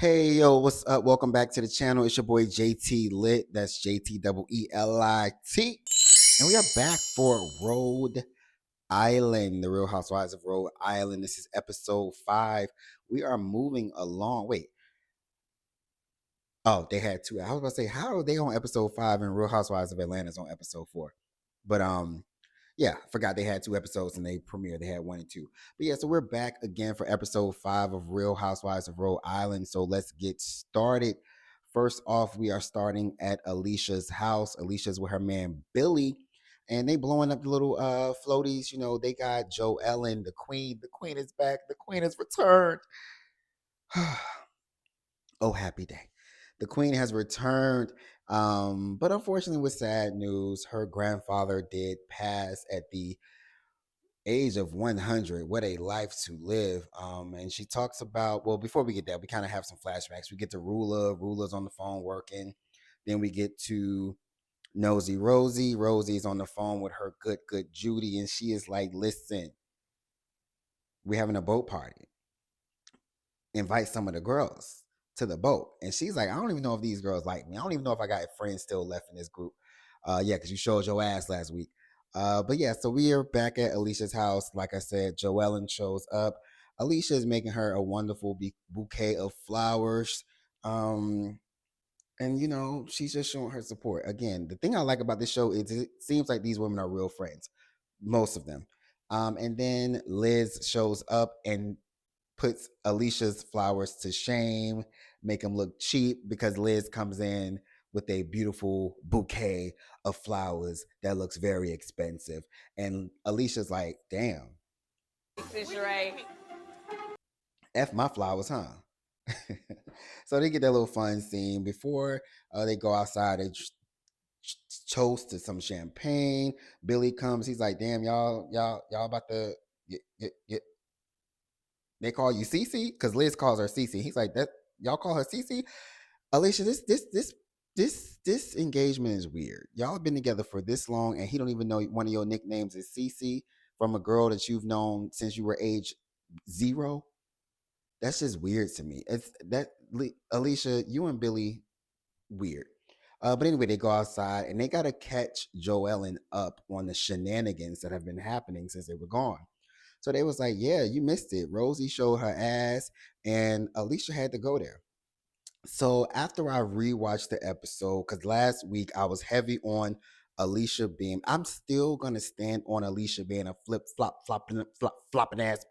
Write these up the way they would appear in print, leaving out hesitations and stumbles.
Hey yo, what's up? Welcome back to the channel. It's your boy JT Lit. That's JTEELIT. And we are back for Rhode Island, the Real Housewives of Rhode Island. This is episode 5. We are moving along. Wait. Oh, they had two. I was about to say, how are they on episode 5 and Real Housewives of Atlanta's on episode 4? But yeah, forgot they had 2 episodes and they premiered. They had 1 and 2. But yeah, so we're back again for episode 5 of Real Housewives of Rhode Island. So let's get started. First off, we are starting at Alicia's house. Alicia's with her man Billy, and they blowing up the little floaties. You know, they got JoEllen, the queen. The queen is back. The queen has returned. Oh, happy day. The queen has returned. But unfortunately, with sad news, her grandfather did pass at the age of 100. What a life to live. And she talks about, well, before we get that, we kind of have some flashbacks. We get to Rulla. Rulla's on the phone working. Then we get to Nosy Rosie. Rosie's on the phone with her good Judy. And she is like, listen, we're having a boat party. Invite some of the girls to the boat. And she's like, I don't even know if these girls like me. I don't even know if I got friends still left in this group. Yeah, because you showed your ass last week. But yeah, so we are back at Alicia's house. Like I said, JoEllen shows up. Alicia is making her a wonderful bouquet of flowers. And you know, she's just showing her support. Again, the thing I like about this show is it seems like these women are real friends, most of them. And then Liz shows up and puts Alicia's flowers to shame, make them look cheap because Liz comes in with a beautiful bouquet of flowers that looks very expensive. And Alicia's like, damn. Fish right. F my flowers, huh? So they get that little fun scene before they go outside. They toast to some champagne. Billy comes. He's like, damn, y'all about to get they call you Cece because Liz calls her Cece. He's like, that y'all call her Cece? Alicia, this engagement is weird. Y'all have been together for this long, and he don't even know one of your nicknames is Cece from a girl that you've known since you were age 0. That's just weird to me. It's that Alicia, you and Billy, weird. But anyway, they go outside and they gotta catch JoEllen up on the shenanigans that have been happening since they were gone. So they was like, yeah, you missed it. Rosie showed her ass and Alicia had to go there. So after I rewatched the episode, because last week I was heavy on Alicia being, I'm still gonna stand on Alicia being a flopping ass.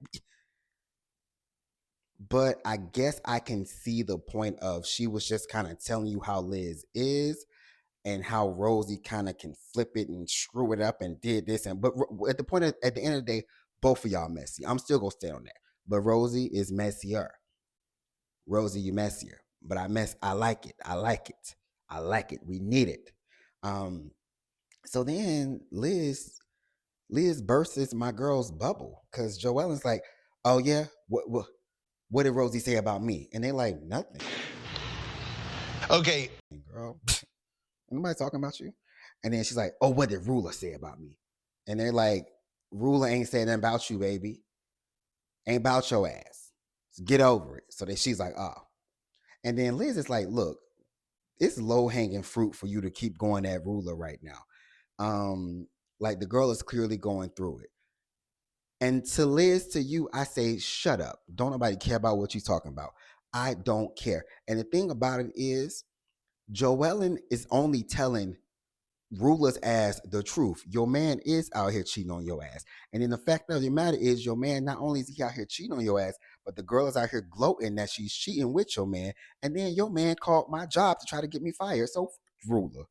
But I guess I can see the point of she was just kind of telling you how Liz is and how Rosie kind of can flip it and screw it up and did this and but at the point at the end of the day, both of y'all messy. I'm still gonna stand on that. But Rosie is messier. Rosie, you messier. But I like it. I like it. I like it. We need it. Um, so then Liz bursts my girl's bubble because JoEllen's like, oh yeah, what did Rosie say about me? And they like, nothing. Okay. Girl, nobody talking about you. And then she's like, oh, what did Rulla say about me? And they're like, Rulla ain't saying nothing about you, baby. Ain't about your ass. So get over it. So then she's like, oh. And then Liz is like, look, it's low hanging fruit for you to keep going at Rulla right now. Like the girl is clearly going through it. And to Liz, to you, I say, shut up. Don't nobody care about what you're talking about. I don't care. And the thing about it is, JoEllen is only telling Rulla's ass the truth. Your man is out here cheating on your ass. And then the fact of the matter is, your man, not only is he out here cheating on your ass, but the girl is out here gloating that she's cheating with your man. And then your man called my job to try to get me fired. So, Rulla.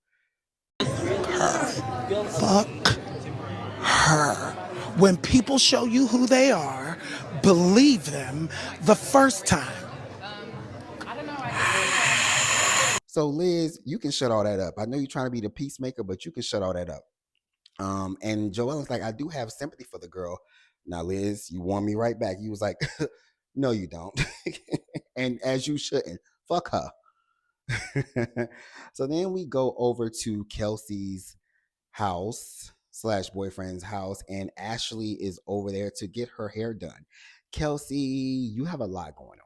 Fuck her. When people show you who they are, believe them the first time. So, Liz, you can shut all that up. I know you're trying to be the peacemaker, but you can shut all that up. And JoEllen's like, I do have sympathy for the girl. Now, Liz, you warned me right back. You was like, no, you don't. And as you shouldn't. Fuck her. So then we go over to Kelsey's house / boyfriend's house, and Ashley is over there to get her hair done. Kelsey, you have a lot going on.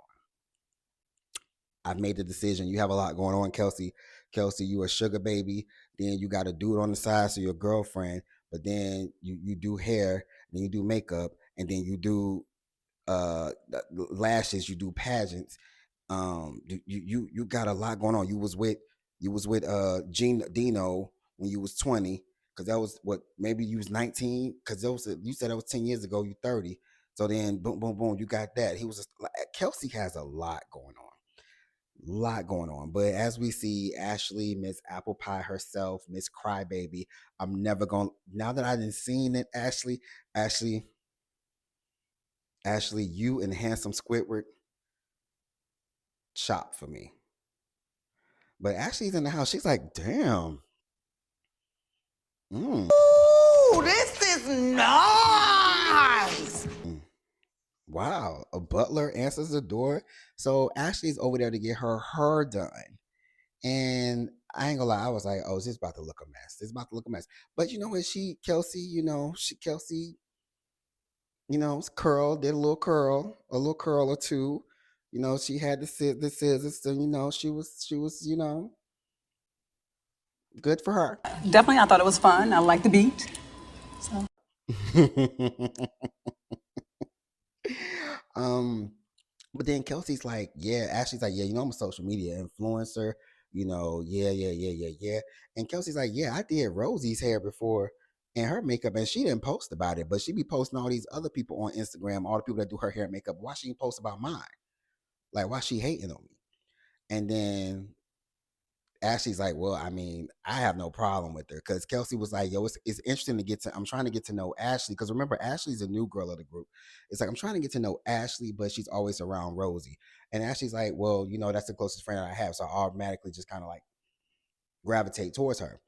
I've made the decision. You have a lot going on, Kelsey. Kelsey, you a sugar baby. Then you got a dude on the side, so your girlfriend. But then you do hair, then you do makeup, and then you do lashes. You do pageants. You got a lot going on. You was with Gene Dino when you was 20, because that was what, maybe you was 19, because you said that was 10 years ago. You 30. So then boom boom boom, you got that. He was just, Kelsey has a lot going on, but as we see, Ashley, Miss Apple Pie herself, Miss Crybaby, I'm never going, now that I didn't seen it, Ashley, you and handsome Squidward, shop for me. But Ashley's in the house, she's like, damn. Ooh, this is nice. Wow, a butler answers the door. So Ashley's over there to get her hair done. And I ain't gonna lie, I was like, oh, this is about to look a mess. This is about to look a mess. But you know what? Kelsey, Kelsey, curl, did a little curl or two. She had the scissors, so she was, good for her. Definitely, I thought it was fun. I like the beat. So. um, but then Kelsey's like, yeah, Ashley's like, yeah, I'm a social media influencer. Yeah, yeah, yeah, yeah, yeah. And Kelsey's like, yeah, I did Rosie's hair before and her makeup, and she didn't post about it, but she be posting all these other people on Instagram, all the people that do her hair and makeup. Why she didn't post about mine? Like, why she hating on me? And then Ashley's like, well, I mean, I have no problem with her, because Kelsey was like, yo, it's interesting to I'm trying to get to know Ashley, because remember, Ashley's a new girl of the group. It's like, I'm trying to get to know Ashley, but she's always around Rosie. And Ashley's like, well, that's the closest friend that I have, so I automatically just kind of like gravitate towards her.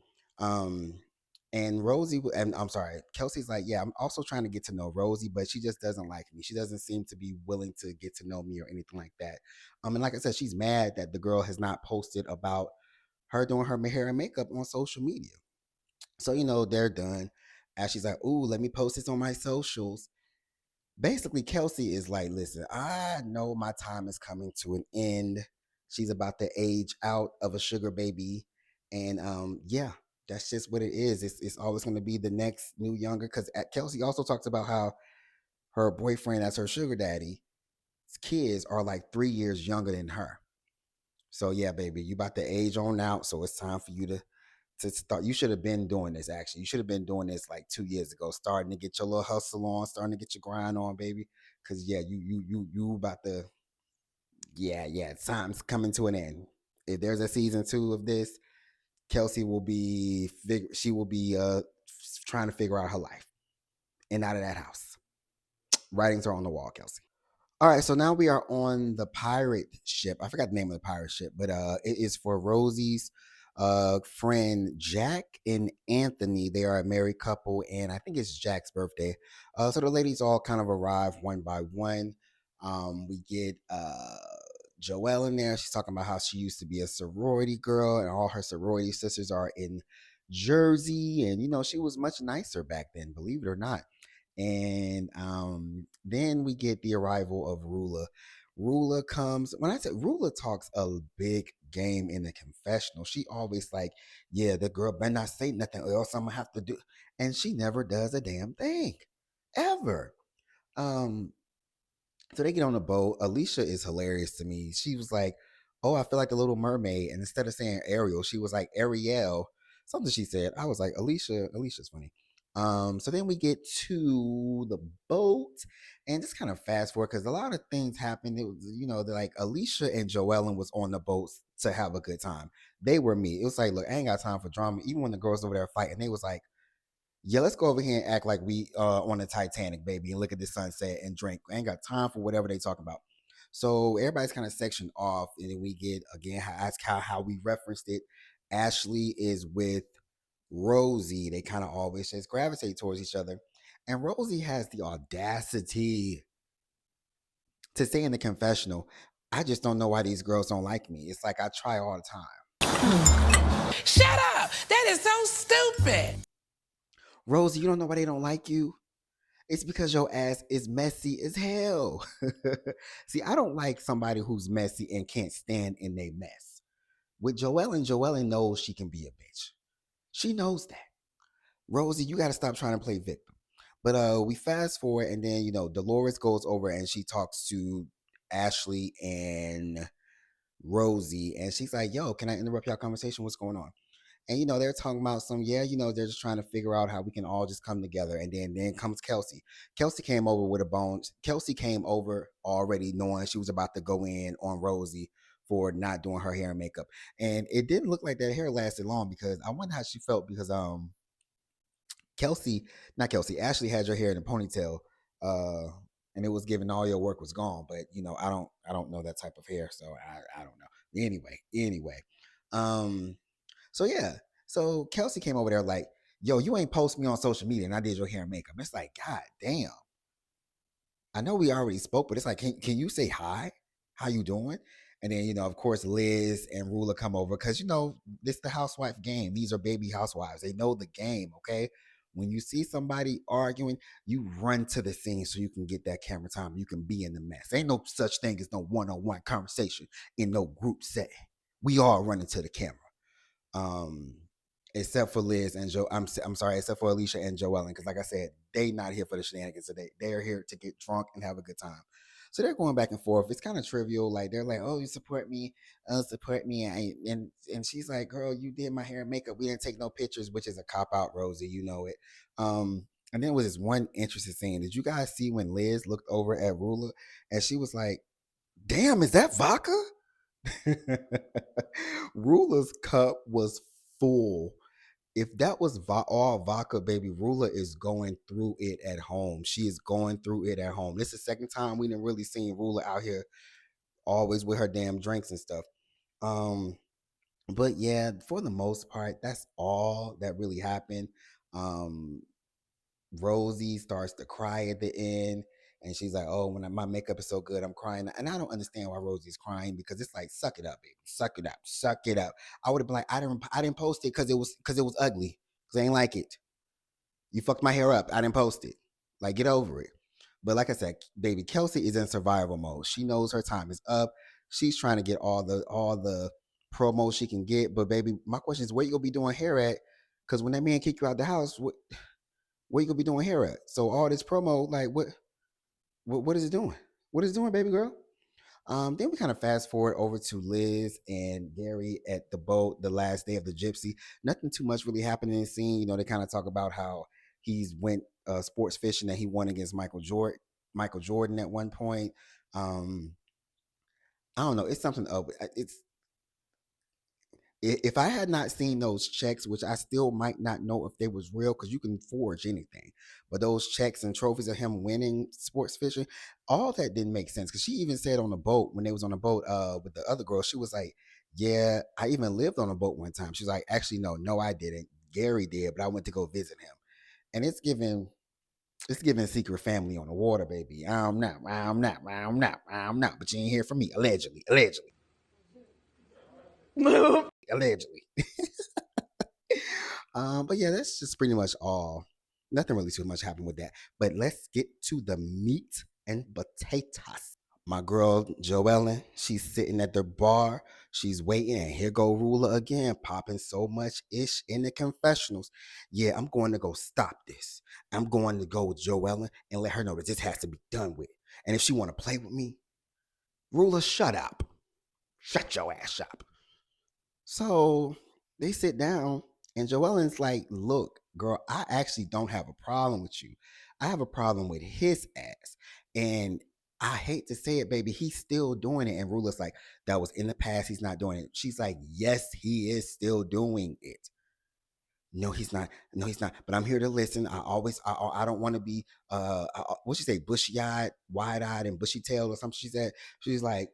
And I'm sorry, Kelsey's like, yeah, I'm also trying to get to know Rosie, but she just doesn't like me. She doesn't seem to be willing to get to know me or anything like that. And like I said, she's mad that the girl has not posted about her doing her hair and makeup on social media. So, they're done. Ashley's like, ooh, let me post this on my socials. Basically, Kelsey is like, listen, I know my time is coming to an end. She's about to age out of a sugar baby. And yeah, that's just what it is. It's always going to be the next new younger. Because Kelsey also talks about how her boyfriend, as her sugar daddy, kids are like 3 years younger than her. So yeah, baby, you about to age on out. So it's time for you to start. You should have been doing this. Actually, you should have been doing this like 2 years ago, starting to get your little hustle on, starting to get your grind on, baby. Because yeah, you about to, yeah, time's coming to an end. If there's a season 2 of this, Kelsey will be trying to figure out her life and out of that house. Writings are on the wall, Kelsey. All right, so now we are on the pirate ship. I forgot the name of the pirate ship, but it is for Rosie's friend Jack and Anthony. They are a married couple, and I think it's Jack's birthday. So the ladies all kind of arrive one by one. We get JoEllen there. She's talking about how she used to be a sorority girl, and all her sorority sisters are in Jersey, and she was much nicer back then, believe it or not. And then we get the arrival of Rulla. Rulla comes. When I say Rulla talks a big game in the confessional, she always like, yeah, the girl better not say nothing or else I'm gonna have to do. And she never does a damn thing, ever. Um, so they get on the boat. Alicia is hilarious to me. She was like, "Oh, I feel like the Little Mermaid," and instead of saying Ariel, she was like Ariel. Something she said. I was like, Alicia's funny. So then we get to the boat, and just kind of fast forward because a lot of things happened. It was, they're like Alicia and JoEllen was on the boats to have a good time. They were me. It was like, look, I ain't got time for drama. Even when the girls over there fighting, they was like, yeah, let's go over here and act like we on the Titanic, baby, and look at the sunset and drink. I ain't got time for whatever they talking about. So everybody's kind of sectioned off, and then we get again how we referenced it. Ashley is with Rosie. They kind of always just gravitate towards each other, and Rosie has the audacity to say in the confessional, "I just don't know why these girls don't like me. It's like I try all the time." Shut up! That is so stupid. Rosie, you don't know why they don't like you? It's because your ass is messy as hell. See, I don't like somebody who's messy and can't stand in their mess. With JoEllen knows she can be a bitch. She knows that. Rosie, you got to stop trying to play victim. But we fast forward, and then Dolores goes over and she talks to Ashley and Rosie, and she's like, "Yo, can I interrupt your conversation? What's going on?" And they're talking about they're just trying to figure out how we can all just come together. And then comes Kelsey. Kelsey came over with a bone. Kelsey came over already knowing she was about to go in on Rosie for not doing her hair and makeup. And it didn't look like that hair lasted long, because I wonder how she felt, because Kelsey, not Kelsey, Ashley had your hair in a ponytail, uh, and it was given all your work was gone. But I don't know that type of hair, so I don't know. Anyway, um, so yeah, so Kelsey came over there like, "Yo, you ain't post me on social media, and I did your hair and makeup." And it's like, God damn. I know we already spoke, but it's like, can you say hi? How you doing? And then, of course, Liz and Rulla come over, because this the housewife game. These are baby housewives. They know the game, okay? When you see somebody arguing, you run to the scene so you can get that camera time. You can be in the mess. Ain't no such thing as no one-on-one conversation in no group setting. We all running to the camera. Um, except for Liz and Joe. I'm sorry, except for Alicia and JoEllen, because like I said, they not here for the shenanigans today. They're here to get drunk and have a good time. So they're going back and forth. It's kind of trivial. Like, they're like, "Oh, you support me," and she's like, "Girl, you did my hair and makeup. We didn't take no pictures," which is a cop out, Rosie. You know it. And then it was this one interesting scene. Did you guys see when Liz looked over at Rulla and she was like, "Damn, is that vodka?" Rulla's cup was full. If that was all vodka, baby, Rulla is going through it at home. She is going through it at home. This is the second time we didn't really seen Rulla out here always with her damn drinks and stuff. Um, but yeah, for the most part, that's all that really happened. Um, Rosie starts to cry at the end. And she's like, "Oh, when my makeup is so good, I'm crying." And I don't understand why Rosie's crying, because it's like, suck it up, baby. Suck it up. Suck it up. I would have been like, I didn't post it because it was ugly. Because I ain't like it. You fucked my hair up. I didn't post it. Like, get over it. But like I said, baby, Kelsey is in survival mode. She knows her time is up. She's trying to get all the promo she can get. But baby, my question is, where you gonna be doing hair at? Because when that man kick you out the house, where you gonna be doing hair at? So all this promo, like, what is it doing? What is it doing, baby girl? Then we kind of fast forward over to Liz and Gary at the boat, the last day of the Gypsy. Nothing too much really happened in the scene. They kind of talk about how he's went sports fishing, that he won against Michael Jordan at one point. Um, I don't know. It's something up. It's if I had not seen those checks, which I still might not know if they was real, because you can forge anything, but those checks and trophies of him winning sports fishing, all that didn't make sense. Because she even said on the boat, when they was on the boat with the other girl, she was like, "Yeah, I even lived on a boat one time." She's like, "Actually, no, I didn't. Gary did, but I went to go visit him." And it's giving secret family on the water, baby. I'm not. But you ain't hear from me. Allegedly. But yeah, that's just pretty much all. Nothing really too much happened with that. But let's get to the meat and potatoes. My girl JoEllen, she's sitting at the bar. She's waiting, and here go Ruler again, popping so much ish in the confessionals. Yeah, I'm going to go stop this. I'm going to go with JoEllen and let her know that this has to be done with. And if she want to play with me, Ruler, shut up. Shut your ass up. So they sit down, and JoEllen's like, "Look, girl, I actually don't have a problem with you. I have a problem with his ass. And I hate to say it, baby, he's still doing it." And Rula's like, "That was in the past. He's not doing it." She's like, "Yes, he is still doing it." "No, he's not. No, he's not. But I'm here to listen. I don't want to be, what she say, bushy eyed, wide eyed, and bushy tailed or something." She said, she's like,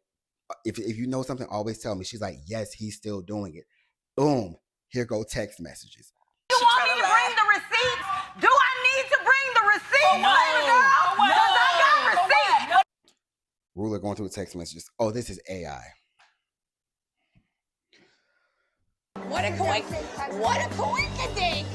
if you know something, always tell me." She's like, "Yes, he's still doing it." Boom. Here go text messages. You want me to bring the receipts? Do I need to bring the receipts, baby girl? Because I got receipts. Ruler going through the text messages. Oh, this is AI. What a coincidence. What a coincidence.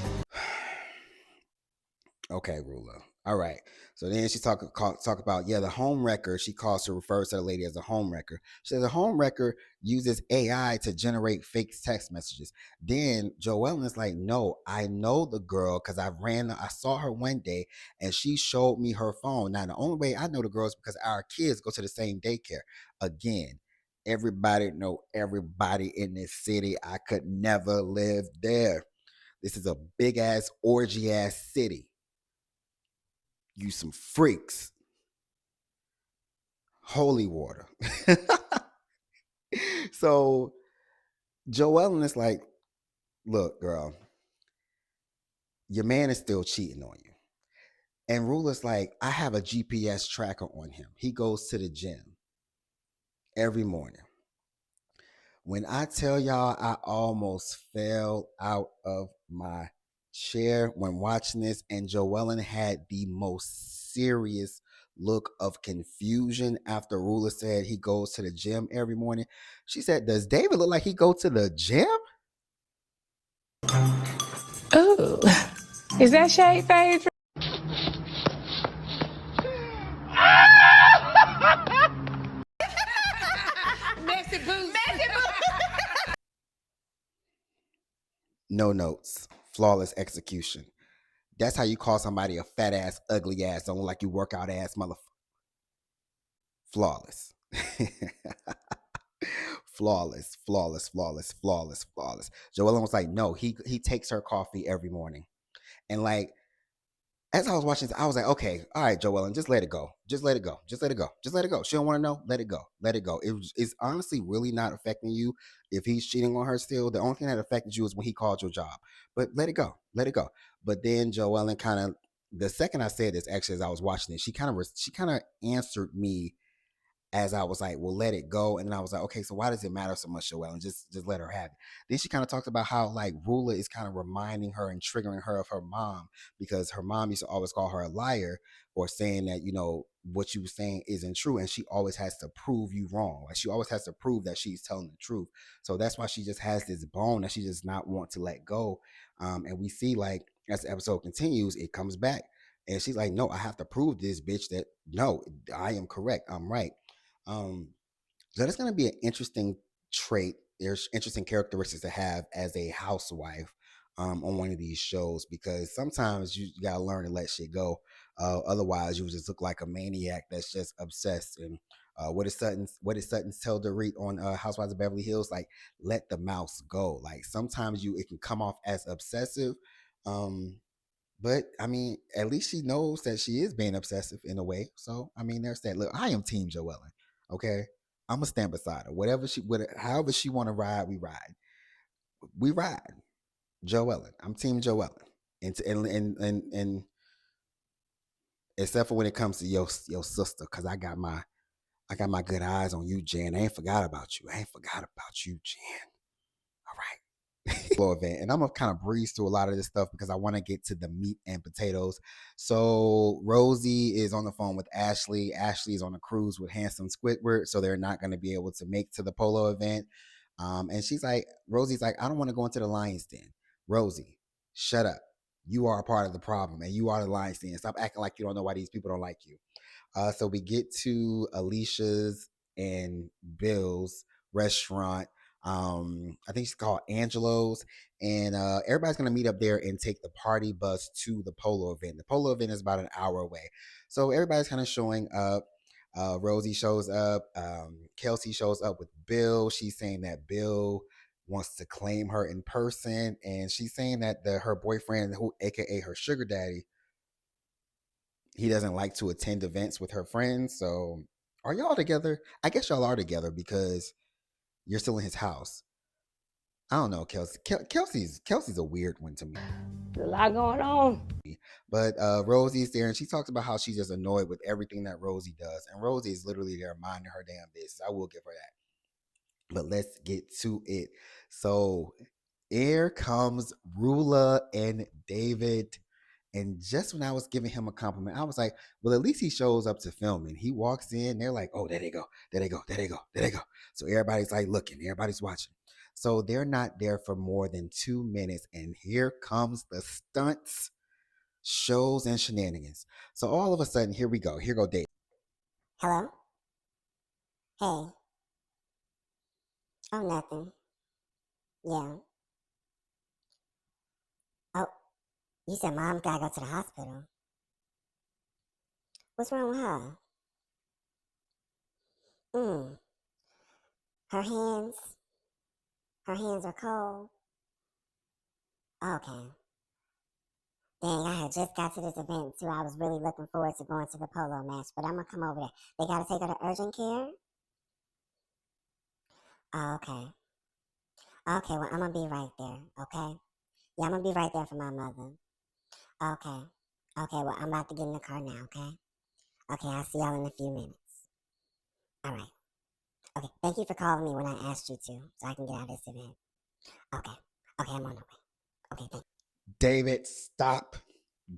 Okay, Ruler. All right. So then she talk about the home wrecker. She refers to the lady as a home wrecker. She says the home wrecker uses AI to generate fake text messages. Then JoEllen is like, no, I know the girl because I saw her one day and she showed me her phone. Now the only way I know the girl is because our kids go to the same daycare. Again, everybody know everybody in this city. I could never live there. This is a big ass orgy ass city. You some freaks. Holy water. So JoEllen is like, look, girl, your man is still cheating on you. And Rulla's like, I have a GPS tracker on him. He goes to the gym every morning. When I tell y'all, I almost fell out of my chair when watching this, and JoEllen had the most serious look of confusion after Rulla said he goes to the gym every morning. She said, does David look like he go to the gym? Ooh, is that shade favorite? Messy boots. Messy boots. No notes. Flawless execution. That's how you call somebody a fat ass, ugly ass, don't look like you workout ass motherfucker. Flawless. Flawless, flawless, flawless, flawless, flawless. JoEllen was like, no, he takes her coffee every morning. And like, as I was watching this, I was like, okay, all right, JoEllen, just let it go. Just let it go. Just let it go. Just let it go. She don't want to know. Let it go. Let it go. It's honestly really not affecting you if he's cheating on her still. The only thing that affected you is when he called your job. But let it go. Let it go. But then JoEllen kind of, the second I said this, actually, as I was watching it, she kind of answered me as I was like, well, let it go. And then I was like, okay, so why does it matter so much, Joelle? And just let her have it. Then she kind of talked about how like Rulla is kind of reminding her and triggering her of her mom, because her mom used to always call her a liar, or saying that, you know, what you were saying isn't true. And she always has to prove you wrong. Like she always has to prove that she's telling the truth. So that's why she just has this bone that she does not want to let go. And we see like as the episode continues, it comes back. And she's like, no, I have to prove this bitch that no, I am correct. I'm right. Um, so that's going to be an interesting trait. There's interesting characteristics to have as a housewife on one of these shows, because sometimes you gotta learn to let shit go. Otherwise, you just look like a maniac that's just obsessed. And what did Sutton tell Dorit on Housewives of Beverly Hills? Like, let the mouse go. Like sometimes it can come off as obsessive. Um, but I mean, at least she knows that she is being obsessive in a way. So I mean, there's that. Look, I am Team JoEllen. Okay, I'm gonna stand beside her. However she want to ride, we ride. We ride. JoEllen. I'm Team JoEllen. And except for when it comes to your sister, because I got my good eyes on you, Jan. I ain't forgot about you. I ain't forgot about you, Jan. All right. Event, and I'm gonna kind of breeze through a lot of this stuff because I want to get to the meat and potatoes. So Rosie is on the phone with Ashley. Ashley is on a cruise with handsome Squidward, so they're not going to be able to make to the polo event. And Rosie's like, I don't want to go into the lion's den. Rosie, shut up. You are a part of the problem, and you are the lion's den. Stop acting like you don't know why these people don't like you. So we get to Alicia's and Bill's restaurant. I think it's called Angelo's, and everybody's gonna meet up there and take the party bus to the polo event. The polo event is about an hour away, so everybody's kind of showing up. Rosie shows up. Kelsey shows up with Bill. She's saying that Bill wants to claim her in person, and she's saying that her boyfriend, who AKA her sugar daddy, he doesn't like to attend events with her friends. So are y'all together? I guess y'all are together because you're still in his house. I don't know, Kelsey. Kelsey's a weird one to me. A lot going on. But Rosie's there, and she talks about how she's just annoyed with everything that Rosie does. And Rosie is literally there minding her damn business. I will give her that. But let's get to it. So here comes Rulla and David. And just when I was giving him a compliment, I was like, well, at least he shows up to filming. He walks in, they're like, oh, there they go, there they go, there they go, there they go. So everybody's like looking, everybody's watching. So they're not there for more than 2 minutes. And here comes the stunts. shows and shenanigans. So all of a sudden, here we go. Here go Dave. Hello? Hey. Oh, nothing. Yeah. Oh, you said Mom gotta go to the hospital. What's wrong with her? Mm. Her hands? Her hands are cold? Okay. Dang, I had just got to this event too. I was really looking forward to going to the polo match, but I'm gonna come over there. They gotta take her to urgent care? Oh, okay. Okay, well, I'm gonna be right there, okay? Yeah, I'm gonna be right there for my mother. Okay. Okay, well, I'm about to get in the car now, okay? Okay, I'll see y'all in a few minutes. All right. Okay, thank you for calling me when I asked you to, so I can get out of this event. Okay. Okay, I'm on the way. Okay, thank you. David, stop.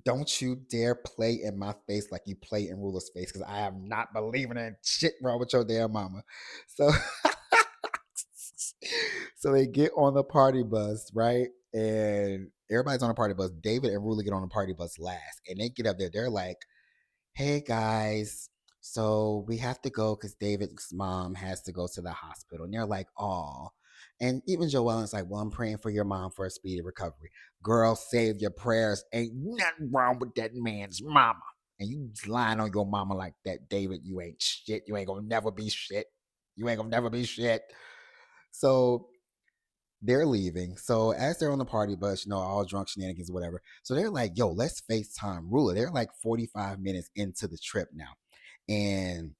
Don't you dare play in my face like you play in Rulla's face, because I am not believing in shit wrong with your damn mama. So, so they get on the party bus, right? And everybody's on the party bus. David and Rulla get on the party bus last, and they get up there. They're like, "Hey guys, so we have to go because David's mom has to go to the hospital." And they're like, "Oh." And even JoEllen's like, "Well, I'm praying for your mom for a speedy recovery." Girl, save your prayers. Ain't nothing wrong with that man's mama. And you lying on your mama like that, David. You ain't shit. You ain't gonna never be shit. You ain't gonna never be shit. So they're leaving. So as they're on the party bus, all drunk shenanigans, whatever. So they're like, "Yo, let's FaceTime Rulla." They're like 45 minutes into the trip now. And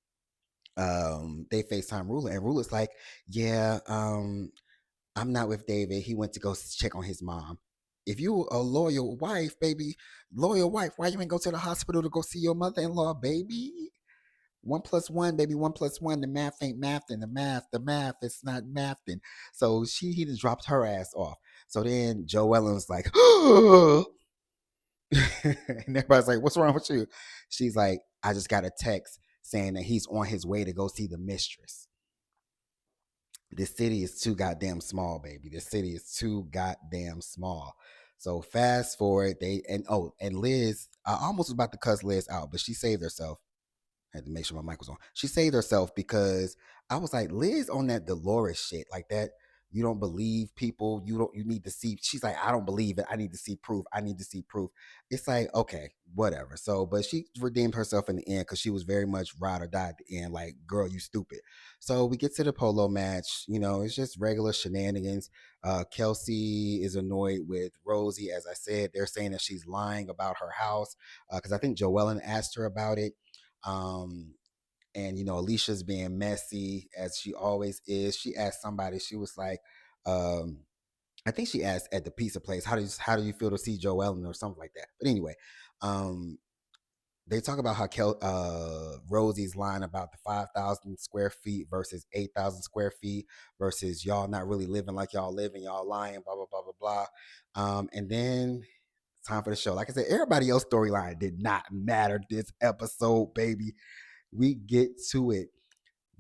they FaceTime Rulla, and Rulla's like, "Yeah, I'm not with David. He went to go check on his mom." If you a loyal wife, baby, loyal wife, why you ain't go to the hospital to go see your mother-in-law, baby? 1+1, baby, 1+1. The math ain't mathing. The math, it's not mathing. So he just dropped her ass off. So then JoEllen was like, and everybody's like, "What's wrong with you?" She's like, "I just got a text saying that he's on his way to go see the mistress." This city is too goddamn small, baby. This city is too goddamn small. So fast forward, and Liz, I almost was about to cuss Liz out, but she saved herself. I had to make sure my mic was on. She saved herself because I was like, Liz on that Dolores shit, like that. You don't believe people. You need to see. She's like, "I don't believe it. I need to see proof. I need to see proof." It's like, okay, whatever. So, but she redeemed herself in the end because she was very much ride or die at the end. Like, girl, you stupid. So we get to the polo match. It's just regular shenanigans. Kelsey is annoyed with Rosie. As I said, they're saying that she's lying about her house because I think JoEllen asked her about it. And Alicia's being messy as she always is. She asked somebody, she was like, I think she asked at the pizza place, how do you feel to see JoEllen or something like that. But anyway, they talk about how Rosie's lying about the 5,000 square feet versus 8,000 square feet versus y'all not really living like y'all living, y'all lying, blah blah blah blah blah. And then time for the show. Like I said, everybody else's storyline did not matter this episode, baby. We get to it.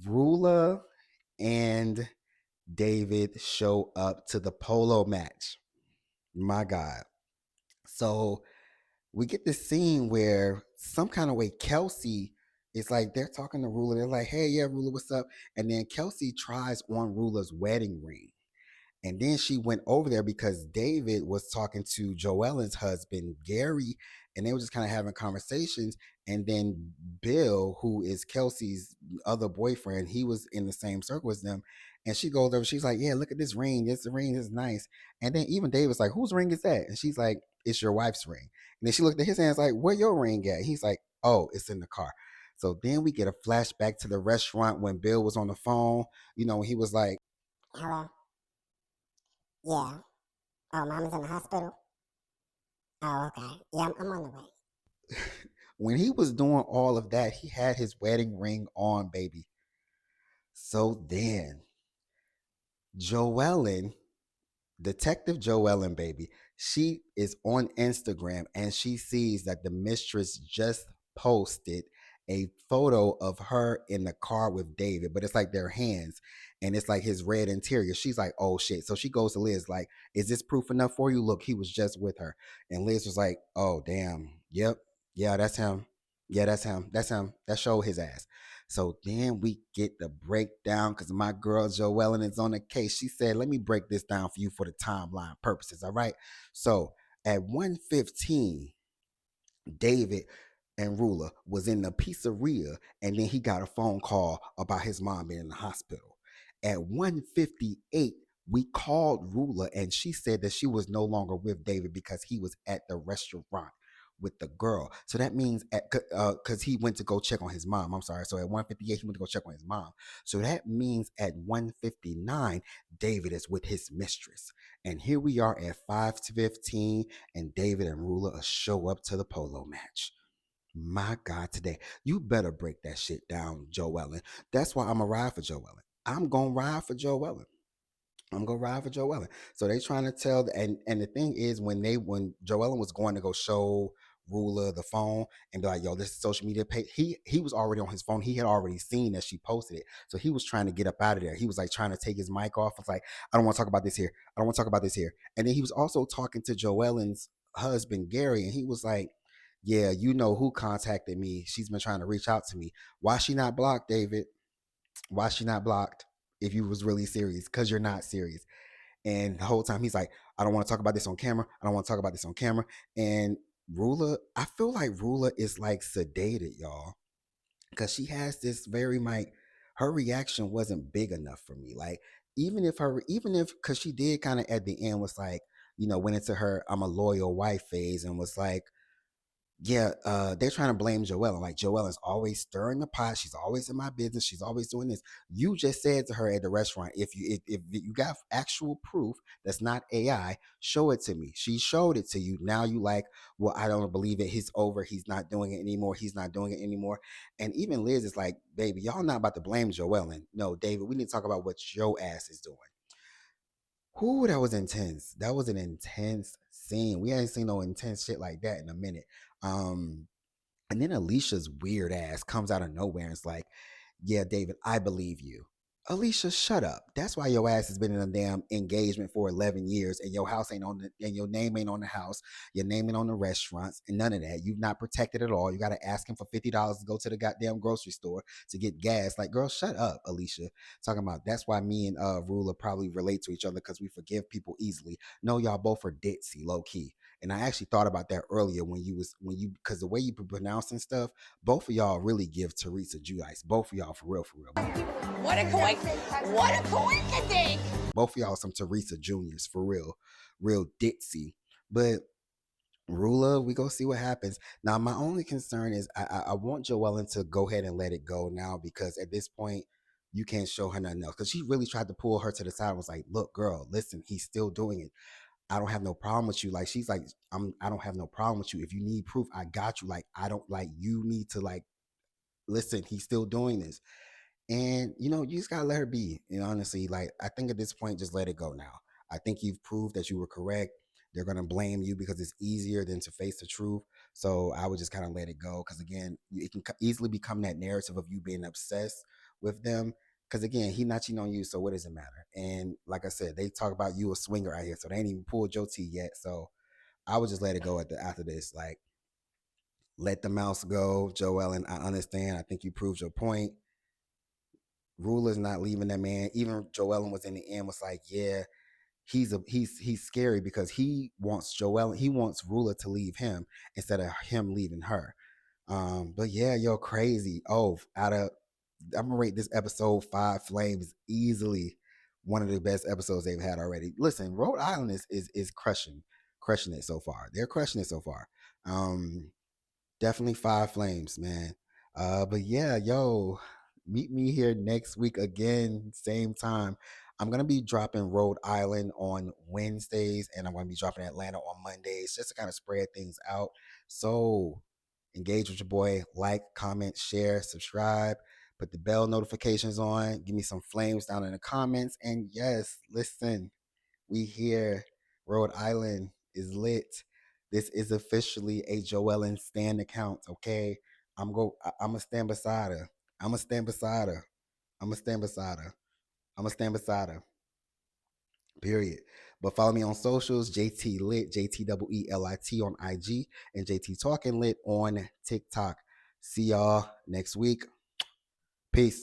Rulla and David show up to the polo match. My God. So we get this scene where some kind of way Kelsey is like, they're talking to Rulla. They're like, "Hey, yeah, Rulla, what's up?" And then Kelsey tries on Rulla's wedding ring. And then she went over there because David was talking to JoEllen's husband, Gary, and they were just kind of having conversations. And then Bill, who is Kelsey's other boyfriend, he was in the same circle as them. And she goes over, she's like, "Yeah, look at this ring. This ring is nice." And then even David's like, "Whose ring is that?" And she's like, "It's your wife's ring." And then she looked at his hands like, "Where your ring at?" He's like, "Oh, it's in the car." So then we get a flashback to the restaurant when Bill was on the phone. He was like, Hello? Yeah. Oh, Mom is in the hospital? Oh, okay. Yeah, I'm on the way. when he was doing all of that, he had his wedding ring on, baby. So then, JoEllen, Detective JoEllen, baby, she is on Instagram and she sees that the mistress just posted a photo of her in the car with David, but it's like their hands and it's like his red interior. She's like, "Oh shit." So she goes to Liz, like, "Is this proof enough for you? Look, he was just with her." And Liz was like, "Oh, damn. Yep. Yeah, that's him. Yeah, that's him. That's him. That showed his ass. So then we get the breakdown because my girl JoEllen is on the case. She said, let me break this down for you for the timeline purposes. All right. So at 1:15, David and Rulla was in the pizzeria, and then he got a phone call about his mom being in the hospital. At 1:58, we called Rulla, and she said that she was no longer with David because he was at the restaurant with the girl. So that means because he went to go check on his mom. I'm sorry. So at 1:58, he went to go check on his mom. So that means at 1:59, David is with his mistress. And here we are at 5:15, and David and Rulla show up to the polo match. My God, today. You better break that shit down, JoEllen. That's why I'm going to ride for JoEllen. I'm going to ride for JoEllen. I'm gonna ride for JoEllen. So they trying to tell, and the thing is, when JoEllen was going to go show Ruler the phone and be like, "Yo, this is social media page," he was already on his phone. He had already seen that she posted it, so he was trying to get up out of there. He was like trying to take his mic off. It's like, I don't want to talk about this here. I don't want to talk about this here. And then he was also talking to JoEllen's husband Gary, and he was like, "Yeah, you know who contacted me. She's been trying to reach out to me. Why she not blocked, David? Why she not blocked? If you was really serious, because you're not serious." And the whole time he's like, I don't want to talk about this on camera. I don't want to talk about this on camera. And Rula, I feel like Rula is like sedated, y'all. Because she has this very like, her reaction wasn't big enough for me. Like, because she did kind of at the end was like, went into her I'm a loyal wife phase and was like, yeah, they're trying to blame JoEllen. Like JoEllen's always stirring the pot. She's always in my business. She's always doing this. You just said to her at the restaurant, if you got actual proof that's not AI, show it to me. She showed it to you. Now you like, well, I don't believe it. He's over. He's not doing it anymore. He's not doing it anymore. And even Liz is like, baby, y'all not about to blame JoEllen. No, David, we need to talk about what your ass is doing. Whoo, that was intense. That was an intense scene. We ain't seen no intense shit like that in a minute. Um, and then Alicia's weird ass comes out of nowhere and it's like, yeah, David, I believe you. Alicia, shut up. That's why your ass has been in a damn engagement for 11 years and your house ain't on the, and your name ain't on the house, your name ain't on the restaurants, and none of that. You've not protected at all. You got to ask him for $50 to go to the goddamn grocery store to get gas. Like, girl, shut up, Alicia. Talking about that's why me and Rula probably relate to each other because we forgive people easily. No, y'all both are ditzy, low key. And I actually thought about that earlier because the way you pronouncing stuff, both of y'all really give Teresa Judice. Both of y'all for real, for real. What a coincidence. What a coincidence. Both of y'all some Teresa Juniors for real, real ditzy. But Rula, we go see what happens. Now, my only concern is I want JoEllen to go ahead and let it go now because at this point, you can't show her nothing else. Because she really tried to pull her to the side and was like, look, girl, listen, he's still doing it. I don't have no problem with you. Like, she's like, I don't have no problem with you. If you need proof, I got you. Like, I don't like, you need to like, listen, he's still doing this. And you just gotta let her be. Honestly, like I think at this point, just let it go now. I think you've proved that you were correct. They're gonna blame you because it's easier than to face the truth. So I would just kind of let it go because again, it can easily become that narrative of you being obsessed with them. Because again, he not cheating on you, so what does it matter? And like I said, they talk about you a swinger out here, so they ain't even pulled your tea yet. So I would just let it go after this. Like, let the mouse go, JoEllen. I understand. I think you proved your point. Ruler's not leaving that man. Even JoEllen was in the end was like, yeah, he's scary because he wants JoEllen, he wants Ruler to leave him instead of him leaving her. But yeah, yo, crazy. Oh, I'm gonna rate this episode 5 flames easily. One of the best episodes they've had already. Listen, Rhode Island is crushing it so far. They're crushing it so far. Definitely 5 flames, man. But yeah, yo, meet me here next week again, same time. I'm gonna be dropping Rhode Island on Wednesdays, and I'm gonna be dropping Atlanta on Mondays, just to kind of spread things out. So engage with your boy, like, comment, share, subscribe, put the bell notifications on, give me some flames down in the comments, and yes, listen, we here. Rhode Island is lit. This is officially a JoEllen stand account. Okay, I'm gonna stand beside her. I'm gonna stand beside her. I'm gonna stand beside her. I'm gonna stand beside her. Period. But follow me on socials, JT Lit, JTEELIT on IG, and JT Talking Lit on TikTok. See y'all next week. Peace.